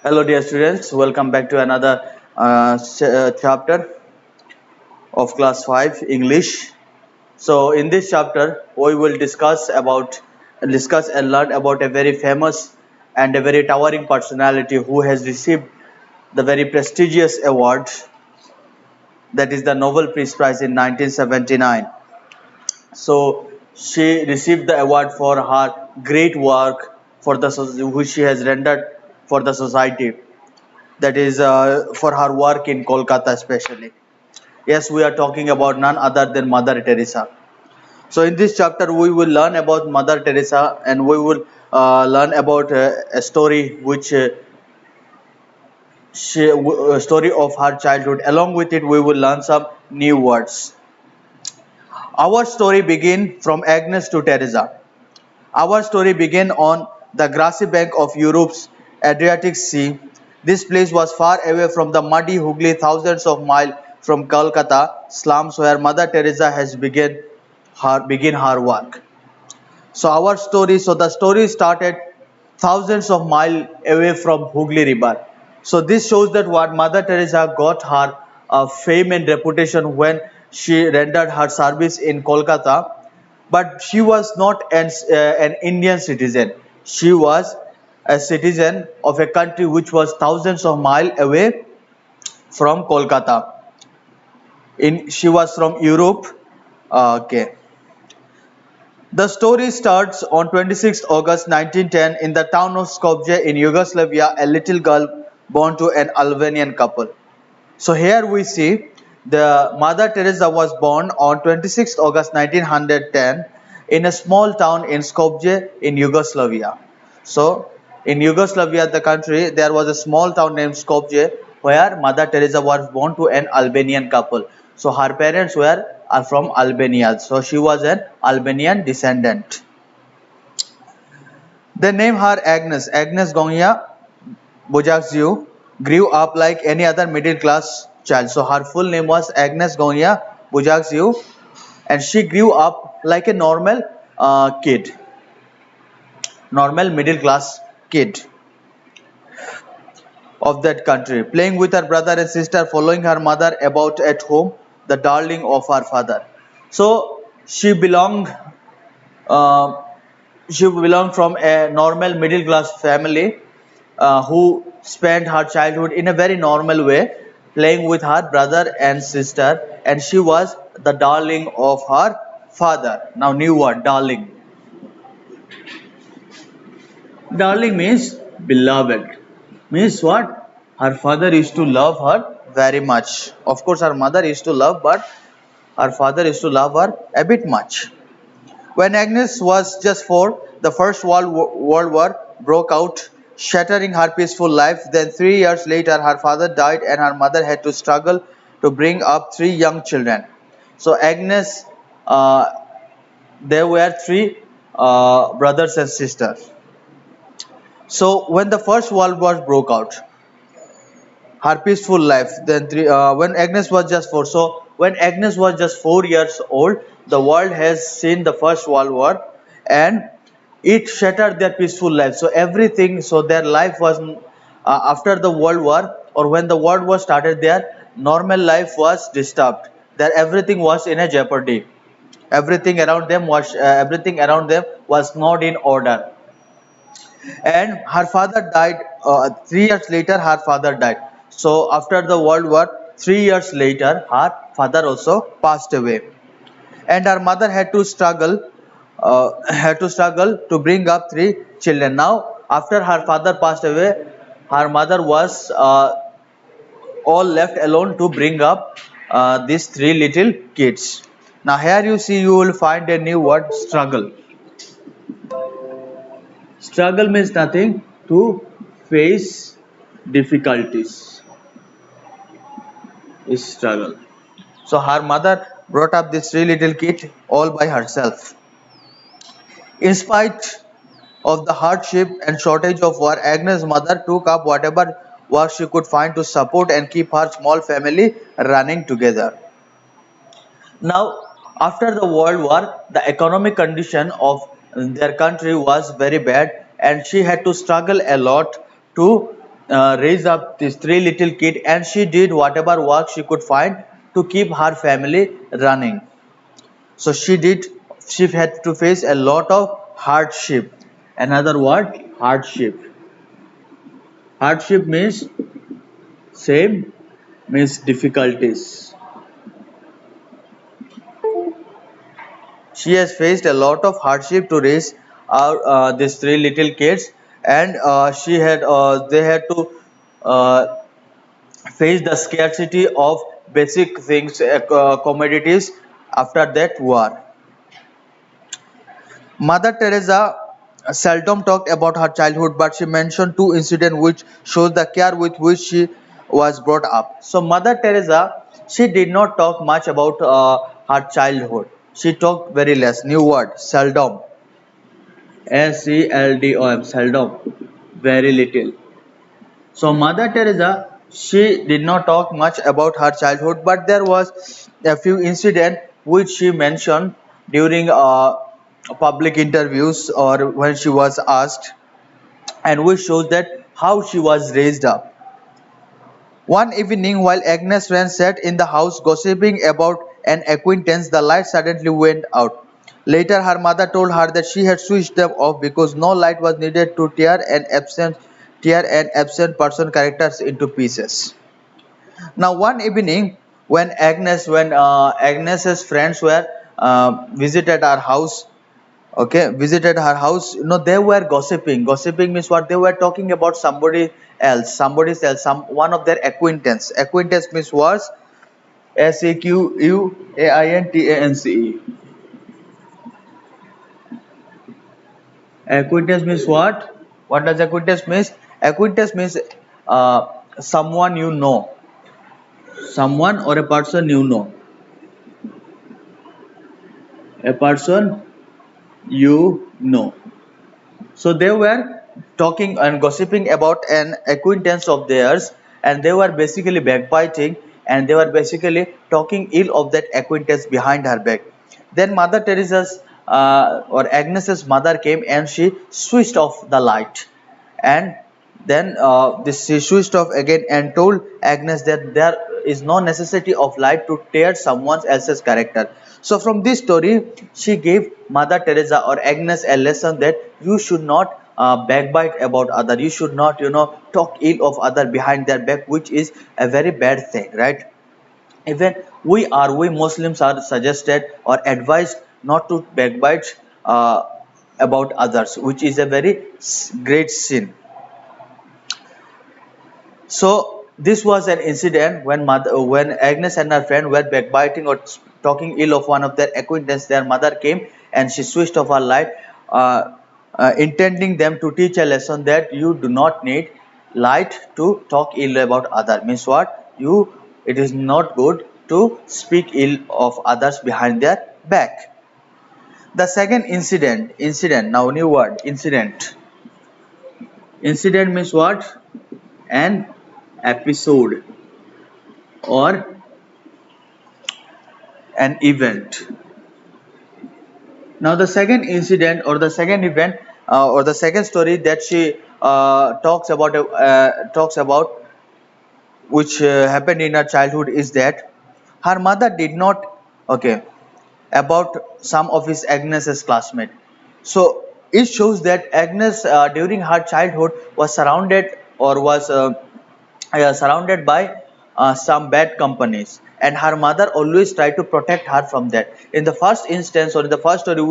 Hello, dear students. Welcome back to another chapter of class 5 English. So, in this chapter, we will discuss and learn about a very famous and a very towering personality who has received the very prestigious award, that is the Nobel Peace Prize in 1979. So, she received the award for her great work for which she has rendered for the society. That is for her work in Kolkata especially. Yes, we are talking about none other than Mother Teresa. So in this chapter, we will learn about Mother Teresa, and we will learn about a story a story of her childhood. Along with it, we will learn some new words. Our story begins from Agnes to Teresa. Our story began on the grassy bank of Europe's Adriatic Sea. This place was far away from the muddy Hooghly, thousands of miles from Calcutta slums where Mother Teresa has begin her work. So the story started thousands of miles away from Hooghly River. So this shows that what Mother Teresa got her fame and reputation when she rendered her service in Kolkata, but she was not an Indian citizen. She was a citizen of a country which was thousands of miles away from Kolkata. She was from Europe. Okay. The story starts on 26th August 1910 in the town of Skopje in Yugoslavia, a little girl born to an Albanian couple. So here we see the Mother Teresa was born on 26th August 1910 in a small town in Skopje in Yugoslavia. So in Yugoslavia, the country, there was a small town named Skopje where Mother Teresa was born to an Albanian couple. So her parents were are from Albania. So she was an Albanian descendant. They named her Agnes. Agnes Gonia Bujakziu grew up like any other middle class child. So her full name was Agnes Gonia Bujakziu, and she grew up like a normal middle class kid of that country, playing with her brother and sister, following her mother about at home, the darling of her father. So uh, she belonged from a normal middle class family who spent her childhood in a very normal way, playing with her brother and sister, and she was the darling of her father. Now, new word, darling. Darling means beloved. Means what? Her father used to love her very much. Of course, her mother used to love, but her father used to love her a bit much. When Agnes was just 4, the First World War broke out, shattering her peaceful life. Then, 3 years later, her father died, and her mother had to struggle to bring up three young children. So, Agnes, uh, there were three brothers and sisters. So, when the First World War broke out, her peaceful life. When Agnes was just 4. So when Agnes was just 4 years old, the world has seen the First World War, and it shattered their peaceful life. So everything, so their life was after the World War, or when the World War started, their normal life was disturbed. Their everything was in a jeopardy. Everything around them was not in order, and her father died 3 years later. Her father died. So after the world war, 3 years later, her father also passed away, and her mother had to struggle to bring up three children. Now after her father passed away, her mother was all left alone to bring up these three little kids. Now here you see, you will find a new word, struggle. Struggle means nothing to face difficulties is struggle. So her mother brought up this three little kid all by herself. In spite of the hardship and shortage of work, Agnes' mother took up whatever work she could find to support and keep her small family running together. Now, after the World War, the economic condition of their country was very bad, and she had to struggle a lot to raise up these three little kids, and she did whatever work she could find to keep her family running. So she had to face a lot of hardship. Another word, hardship. Hardship means same, means difficulties. She has faced a lot of hardship to raise these three little kids, and they had to uh, face the scarcity of basic things, commodities after that war. Mother Teresa seldom talked about her childhood, but she mentioned two incidents which shows the care with which she was brought up. So Mother Teresa, she did not talk much about her childhood. She talked very less. New word, seldom. SELDOM, seldom, very little. So Mother Teresa, she did not talk much about her childhood, but there was a few incidents which she mentioned during public interviews or when she was asked, and which shows that how she was raised up. One evening, while Agnes Ran sat in the house gossiping about an acquaintance, the light suddenly went out. Later, her mother told her that she had switched them off because no light was needed to tear an absent person characters into pieces. Now, one evening, when Agnes's friends were visited our house, okay, visited her house, they were gossiping. Gossiping means what? They were talking about somebody else, some one of their acquaintance means was SAQUAINTANCE. Acquaintance means what does acquaintance means? Acquaintance means uh, someone you know, someone or a person you know, a person you know. So they were talking and gossiping about an acquaintance of theirs, and they were basically backbiting, and they were basically talking ill of that acquaintance behind her back. Then Mother Teresa's or Agnes's mother came, and she switched off the light, and then this she switched off again and told Agnes that there is no necessity of light to tear someone else's character. So from this story, she gave Mother Teresa or Agnes a lesson that you should not backbite about other. You should not, talk ill of other behind their back, which is a very bad thing, right? Even we Muslims are suggested or advised not to backbite about others, which is a very great sin. So this was an incident when Agnes and her friend were backbiting or talking ill of one of their acquaintance. Their mother came and she switched off her light, intending them to teach a lesson that you do not need light to talk ill about other. Means what? It is not good to speak ill of others behind their back. The second incident. Now new word, incident. Incident means what? An episode or an event. Now, the second incident or the second event or the second story that she talks about, which happened in her childhood, is that her mother did not, okay, about some of his Agnes's classmates. So it shows that Agnes during her childhood was surrounded or was surrounded by some bad companies, and her mother always tried to protect her from that. In the first instance or in the first story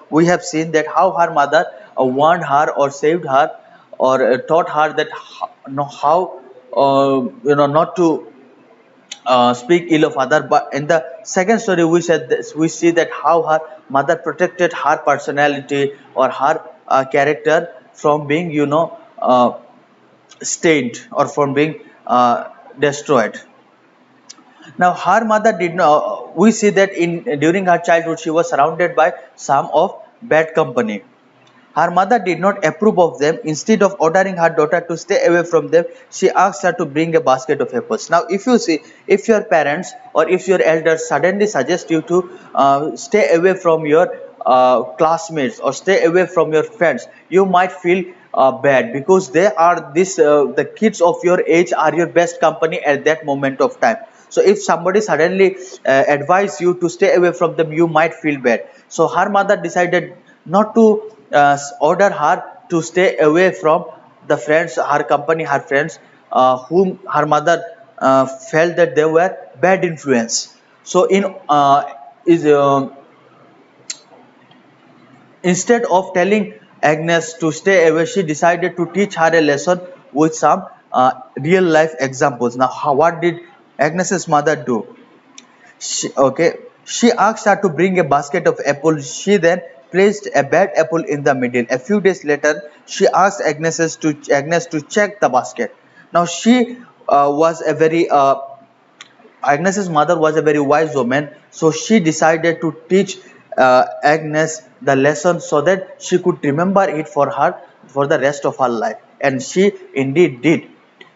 we have seen that how her mother warned her or saved her or taught her that how not to speak ill of other. But in the second story we see that how her mother protected her personality or her character from being stained or from being destroyed. Now her mother did not. We see that in during her childhood she was surrounded by some of bad company. Her mother did not approve of them. Instead of ordering her daughter to stay away from them, she asked her to bring a basket of apples. Now, if you see, if your parents or if your elders suddenly suggest you to stay away from your classmates or stay away from your friends, you might feel bad, because they are this the kids of your age are your best company at that moment of time. So if somebody suddenly advise you to stay away from them, you might feel bad. So her mother decided not to order her to stay away from the friends, her company, her friends, whom her mother felt that they were bad influence. So in is instead of telling Agnes to stay away, she decided to teach her a lesson with some real life examples. Now, what did Agnes's mother do? She asked her to bring a basket of apples. She then placed a bad apple in the middle. A few days later, she asked Agnes to check the basket. Now, she was a very Agnes's mother was a very wise woman, so she decided to teach Agnes the lesson so that she could remember it for her for the rest of her life, and she indeed did.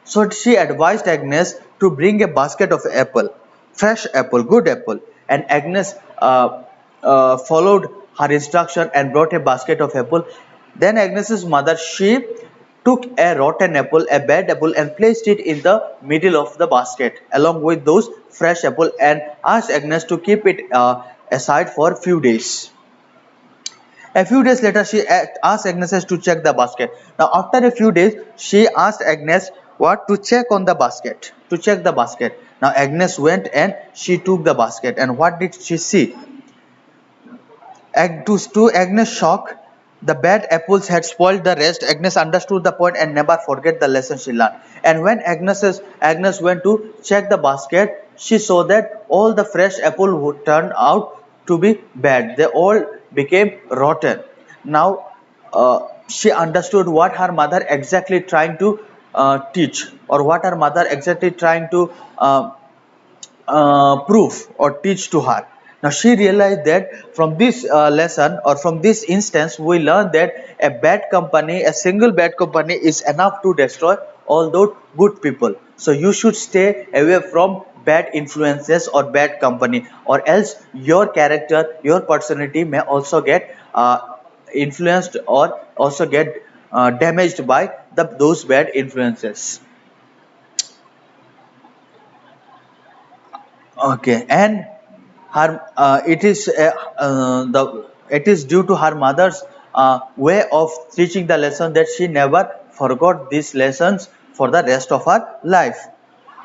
So she advised Agnes to bring a basket of apple, fresh apple, good apple, and Agnes followed her instruction and brought a basket of apple. Then Agnes's mother, she took a rotten apple, a bad apple, and placed it in the middle of the basket along with those fresh apple, and asked Agnes to keep it aside for few days. A few days later, she asked Agnes to check the basket. Now, after a few days, she asked Agnes what to check on the basket, to check the basket. Now, Agnes went and she took the basket, and what did she see? To Agnes' shock, the bad apples had spoiled the rest. Agnes understood the point and never forget the lesson she learned. And when Agnes went to check the basket, she saw that all the fresh apples would turn out to be bad. They all became rotten. Now she understood what her mother exactly trying to teach, or what her mother exactly trying to prove or teach to her. Now she realized that from this lesson, or from this instance, we learn that a bad company, a single bad company, is enough to destroy all those good people. So you should stay away from bad influences or bad company, or else your character, your personality may also get influenced, or also get damaged by those bad influences. Okay, and her the it is due to her mother's way of teaching the lesson that she never forgot these lessons for the rest of her life.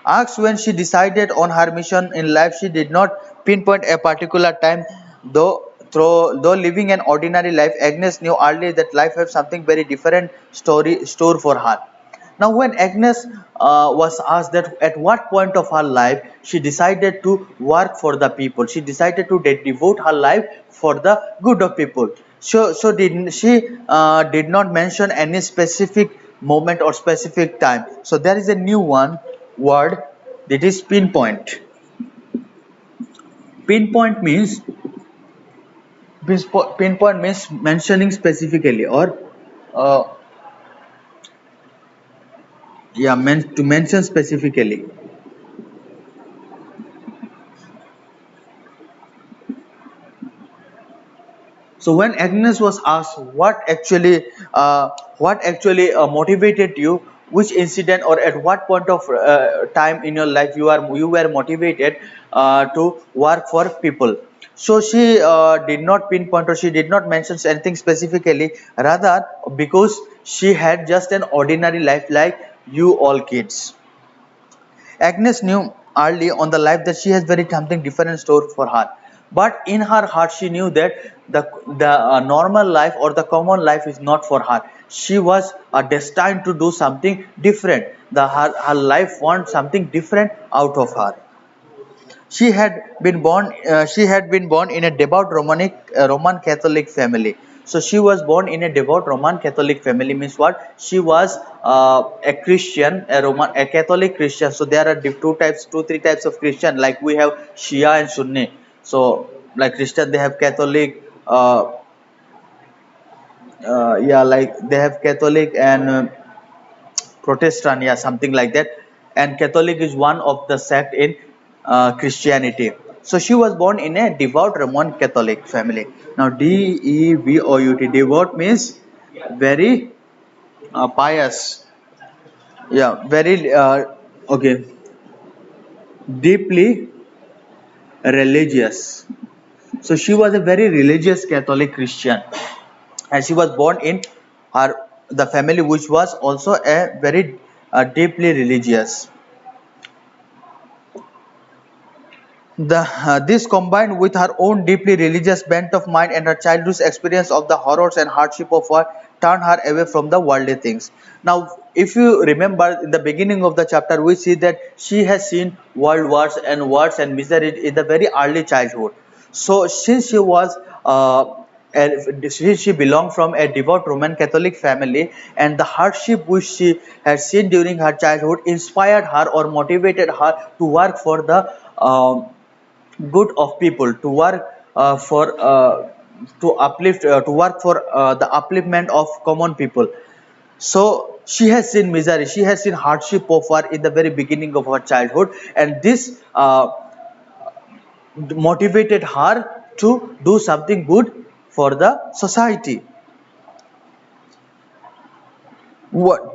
Asked when she decided on her mission in life, she did not pinpoint a particular time, though living an ordinary life, Agnes knew early that life had something very different store for her. Now, when Agnes was asked that at what point of her life she decided to work for the people, she decided to devote her life for the good of people. So did she did not mention any specific moment or specific time. So there is a new one word, that is pinpoint. Pinpoint means pinpoint means mentioning specifically, or uh, yeah, to mention specifically. So when Agnes was asked what actually motivated you, which incident or at what point of time in your life you were motivated to work for people. So she did not pinpoint, or she did not mention anything specifically. Rather, because she had just an ordinary life like you all kids. Agnes knew early on the life that she has very something different in store for her. But in her heart, she knew that the normal life or the common life is not for her. She was destined to do something different. Her life wants something different out of her. She had been born. She had been born in a devout Roman Catholic family. So she was born in a devout Roman Catholic family. Means what? She was a Christian, a Catholic Christian. So there are three types of Christian. Like we have Shia and Sunni. So like Christian, they have Catholic. Yeah, like they have Catholic and Protestant, yeah, something like that. And Catholic is one of the sect in Christianity. So she was born in a devout Roman Catholic family. Now, Devout, devout means very pious. Yeah, very okay. Deeply religious. So she was a very religious Catholic Christian, and she was born in her the family which was also a very deeply religious. This combined with her own deeply religious bent of mind and her childhood's experience of the horrors and hardship of war turned her away from the worldly things. Now, if you remember in the beginning of the chapter, we see that she has seen world wars and misery in the very early childhood. So, since she was she belonged from a devout Roman Catholic family, and the hardship which she had seen during her childhood inspired her or motivated her to work for the good of people, to work for to uplift to work for the upliftment of common people. So she has seen misery, she has seen hardship of her in the very beginning of her childhood, and this motivated her to do something good for the society.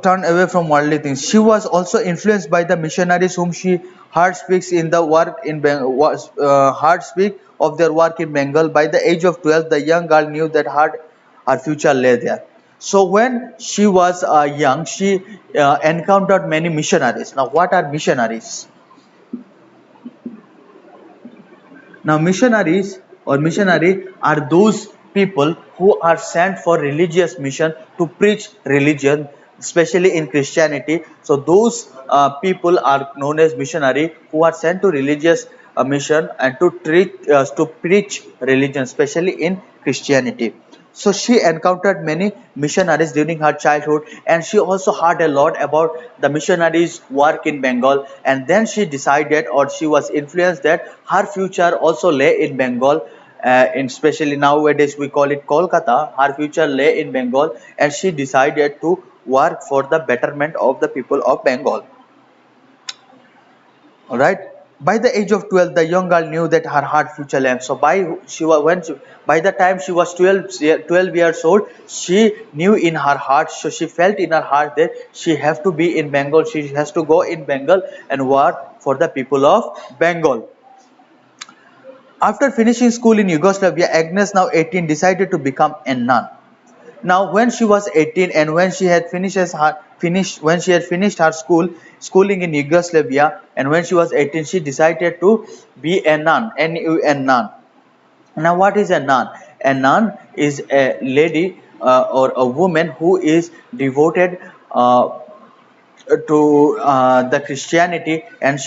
Turned away from worldly things. She was also influenced by the missionaries whom she heard speaks in the work in heard speak of their work in Bengal. By the age of 12, the young girl knew that her future lay there. So when she was young, she encountered many missionaries. Now, what are missionaries? Now, missionaries or missionary are those people who are sent for religious mission to preach religion, especially in Christianity. So, those people are known as missionary who are sent to religious mission and to preach religion, especially in Christianity. So she encountered many missionaries during her childhood, and she also heard a lot about the missionaries' work in Bengal. And then she decided, or she was influenced, that her future also lay in Bengal. In especially nowadays we call it Kolkata. Her future lay in Bengal, and she decided to work for the betterment of the people of Bengal. All right. By the age of 12, the young girl knew that her heart future lay. So by the time she was 12 years old, she knew in her heart. So she felt in her heart that she has to be in Bengal. She has to go in Bengal and work for the people of Bengal. After finishing school in Yugoslavia, Agnes, now 18, decided to become a nun. Now, when she was 18 and when she had finished her schooling in Yugoslavia, and when she was 18, she decided to be a nun, N-U-N, nun. Now, what is a nun? A nun is a lady or a woman who is devoted to the Christianity, and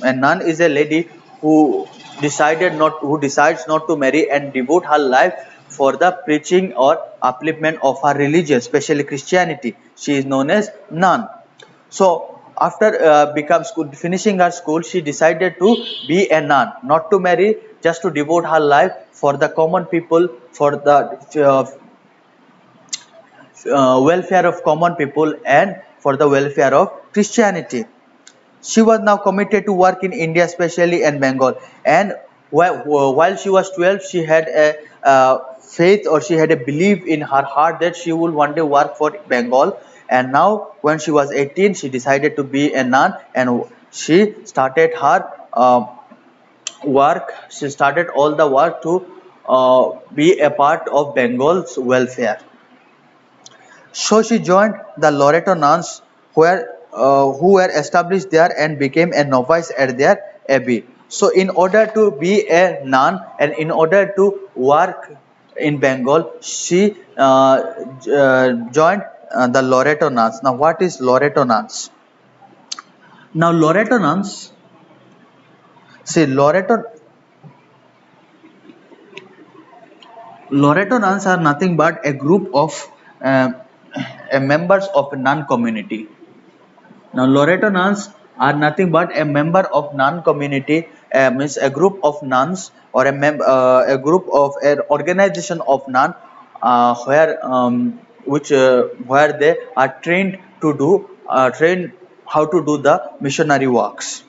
a nun is a lady who who decides not to marry and devote her life for the preaching or upliftment of her religion, especially Christianity. She is known as nun. So after finishing her school, she decided to be a nun, not to marry, just to devote her life for the common people, for the welfare of common people, and for the welfare of Christianity. She was now committed to work in India, especially in Bengal. And while she was 12, she had a faith, or she had a belief in her heart that she will one day work for Bengal. And now, when she was 18, she decided to be a nun, and she started her work. She started all the work to be a part of Bengal's welfare. So she joined the Loreto nuns who were established there and became a novice at their abbey. So in order to be a nun and in order to work in Bengal, she joined the Loreto nuns. Now what is Loreto nuns? Now Loreto nuns, see Loreto nuns are nothing but a group of uh, members of a nun community. Now, Loreto nuns are nothing but a member of nun community, means a group of nuns, or a group of an organization of nun, where they are trained how to do the missionary works,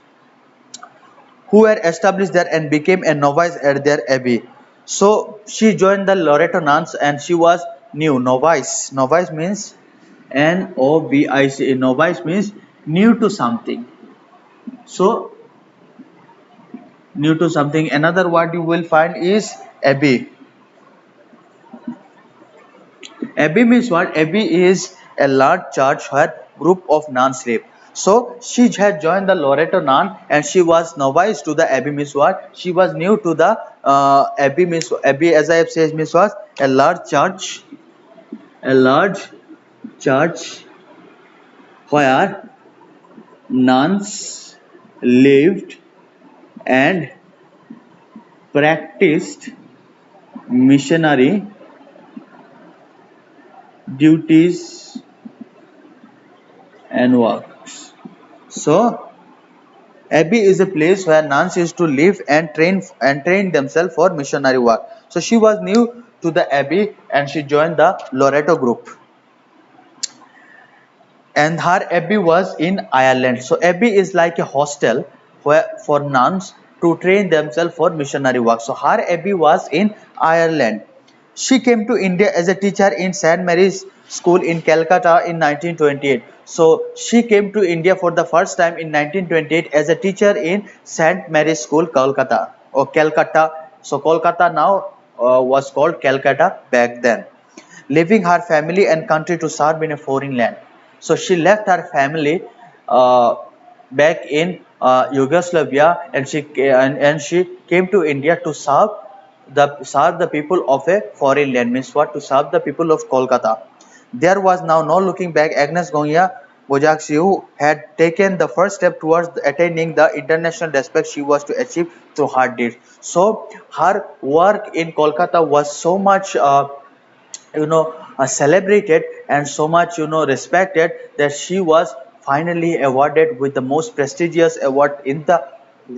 who were established there and became a novice at their abbey. So she joined the Loreto nuns, and she was New. Novice. Novice means N-O-V-I-C. Novice means new to something. So new to something. Another word you will find is abbey. Abbey means what? Abbey is a large church where group of nuns live. So she had joined the Loreto nun and she was novice to the abbey means what? She was new to the abbey means abbey as I have said means what? A large church where nuns lived and practiced missionary duties and works. So abbey is a place where nuns used to live and train themselves for missionary work. So she was new to the abbey and she joined the Loreto group. And her abbey was in Ireland. So abbey is like a hostel where for nuns to train themselves for missionary work. So her abbey was in Ireland. She came to India as a teacher in St. Mary's School in Calcutta in 1928. So she came to India for the first time in 1928 as a teacher in St. Mary's School, Calcutta or Calcutta. So Kolkata now was called Calcutta back then, leaving her family and country to serve in a foreign land. So she left her family uh, back in Yugoslavia and she came to India to serve the people of a foreign land means what to serve the people of Kolkata. There was now no looking back. Agnes Gonya Bojaxiu had taken the first step towards attaining the international respect she was to achieve through her deeds. So her work in Kolkata was so much celebrated and so much respected that she was finally awarded with the most prestigious award in the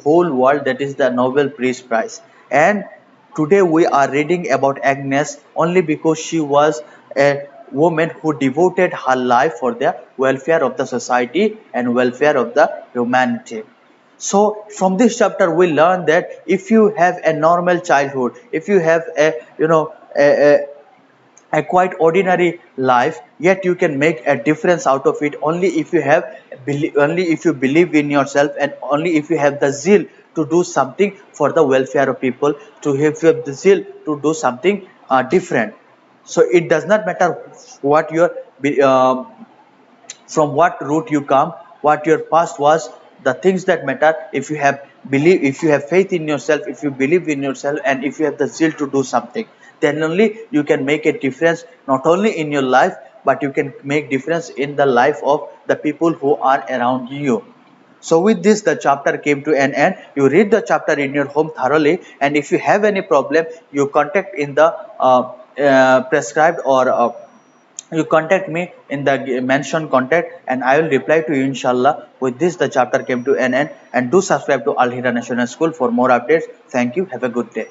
whole world, that is the Nobel Peace Prize. And today we are reading about Agnes only because she was a woman who devoted her life for the welfare of the society and welfare of the humanity. So from this chapter we learn that if you have a normal childhood, if you have a quite ordinary life, yet you can make a difference out of it only if you have only if you believe in yourself and only if you have the zeal to do something for the welfare of people, to have the zeal to do something different. So it does not matter what your from what route you come, what your past was. The things that matter, if you have believe, if you have faith in yourself, if you believe in yourself and if you have the zeal to do something, then only you can make a difference not only in your life but you can make difference in the life of the people who are around you. So with this the chapter came to an end. You read the chapter in your home thoroughly, and if you have any problem you contact in the prescribed or you contact me in the mentioned contact and I will reply to you inshallah. With this the chapter came to an end, and do subscribe to Al Hira National School for more updates. Thank you. Have a good day.